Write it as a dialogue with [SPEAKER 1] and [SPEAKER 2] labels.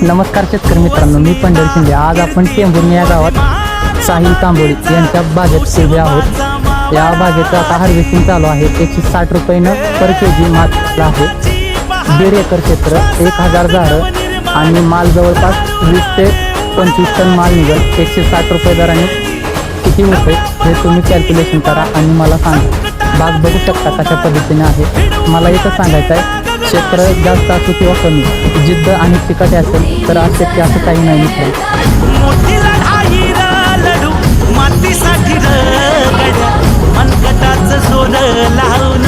[SPEAKER 1] नमस्कार शेतकरी मित्रांनो, मी पंढरी शिंदे. आज आपण टेंभुर्णी या गावात साहिल तांबोळी यांच्या बागेत उभे आहोत. या बागेचं आता हार्वेस्टिंग चालू आहे. 160 रुपयानं पर केजी माल आहे. 1.5 एकर क्षेत्र, 1000 झाडं आणि माल जवळपास 20 ते 25 टन माल निघेल. 160 रुपये दराने किती होते हे तुम्ही कॅल्क्युलेशन करा आणि मला सांगा. बाग बघू शकता कशा पद्धतीने आहे. मला एकच सांगायचं आहे, क्षेत्र जास्त असो किंवा कमी, जिद्द आणि चिकाटी असेल तर अशक्य असं काही नाही मित्रांनो.
[SPEAKER 2] मोठी लढाई लढू मातीसाठी मनगटाचं जोर लावून